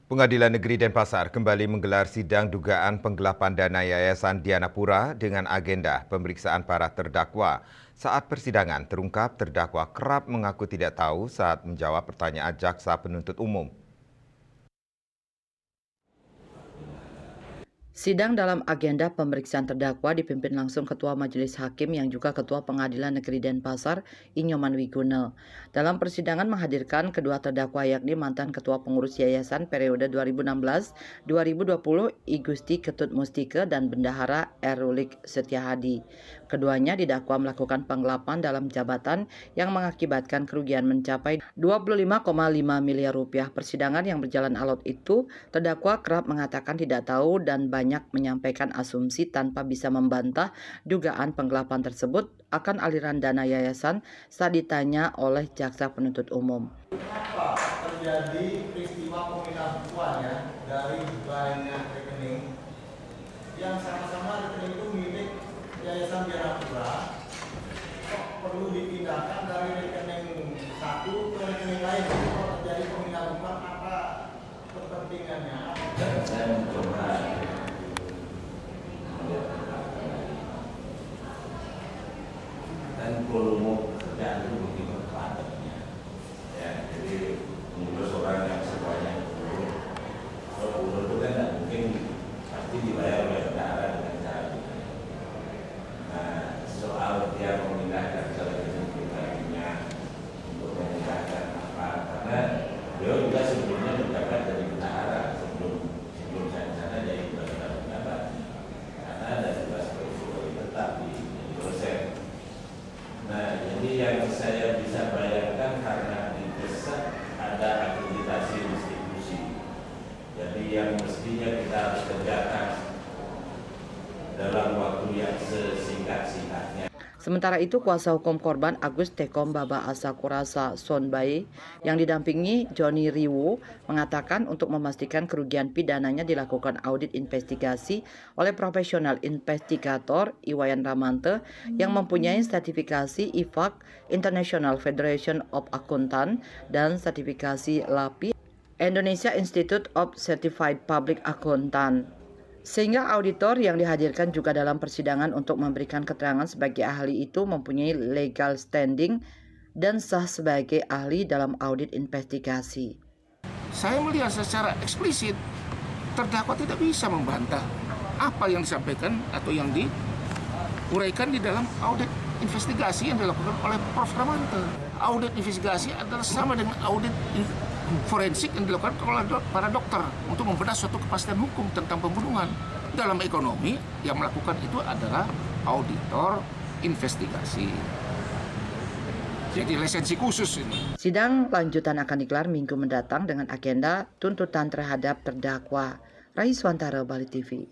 Pengadilan Negeri Denpasar kembali menggelar sidang dugaan penggelapan dana Yayasan Dianapura dengan agenda pemeriksaan para terdakwa. Saat persidangan terungkap terdakwa kerap mengaku tidak tahu saat menjawab pertanyaan jaksa penuntut umum. Sidang dalam agenda pemeriksaan terdakwa dipimpin langsung Ketua Majelis Hakim yang juga Ketua Pengadilan Negeri Denpasar, Inyoman Wiguna. Dalam persidangan menghadirkan kedua terdakwa yakni mantan Ketua Pengurus Yayasan periode 2016-2020 I Gusti Ketut Mustika dan Bendahara Erulik Setiahadi. Keduanya didakwa melakukan penggelapan dalam jabatan yang mengakibatkan kerugian mencapai 25,5 miliar rupiah. Persidangan yang berjalan alot itu, terdakwa kerap mengatakan tidak tahu dan banyak menyampaikan asumsi tanpa bisa membantah dugaan penggelapan tersebut akan aliran dana yayasan saat ditanya oleh jaksa penuntut umum. Kenapa terjadi peristiwa pemindahan dari banyak rekening yang sama-sama rekening itu milik Yayasan Dianapura, kok perlu dipindahkan dari rekening satu ke rekening lain? Kalau terjadi pemindahan uang, apa kepentingannya? Saya mencoba dan volume kerjaan itu begitu padatnya, ya, jadi mengurus orang yang sebanyak itu, kalau itu kan tidak mungkin pasti dibayar oleh negara dengan cara itu. Nah, soal dia memindahkan rekening pribadinya untuk memindahkan apa, karena beliau juga sebelumnya menjabat dari bendahara sebelum saya sana jadi penjabat, karena ada tugas pegawai tetap di dosen. Nah, jadi yang saya bisa bayangkan karena di desa ada akreditasi institusi. Jadi yang mestinya kita harus kerjakan dalam waktu yang sesingkat-singkatnya. Sementara itu, kuasa hukum korban Agus Tekom Baba Asa Kurasa Sonbai yang didampingi Joni Riwo mengatakan untuk memastikan kerugian pidananya dilakukan audit investigasi oleh profesional investigator Iwayan Ramante yang mempunyai sertifikasi IFAC International Federation of Accountant dan sertifikasi LAPI Indonesia Institute of Certified Public Accountant. Sehingga auditor yang dihadirkan juga dalam persidangan untuk memberikan keterangan sebagai ahli itu mempunyai legal standing dan sah sebagai ahli dalam audit investigasi. Saya melihat secara eksplisit terdakwa tidak bisa membantah apa yang disampaikan atau yang diuraikan di dalam audit investigasi yang dilakukan oleh Prof. Ramante. Audit investigasi adalah sama dengan audit forensik yang dilakukan oleh para dokter untuk membedah suatu kepastian hukum tentang pembunuhan. Dalam ekonomi yang melakukan itu adalah auditor investigasi. Jadi lisensi khusus ini. Sidang lanjutan akan digelar minggu mendatang dengan agenda tuntutan terhadap terdakwa. Raiswantara, Bali TV.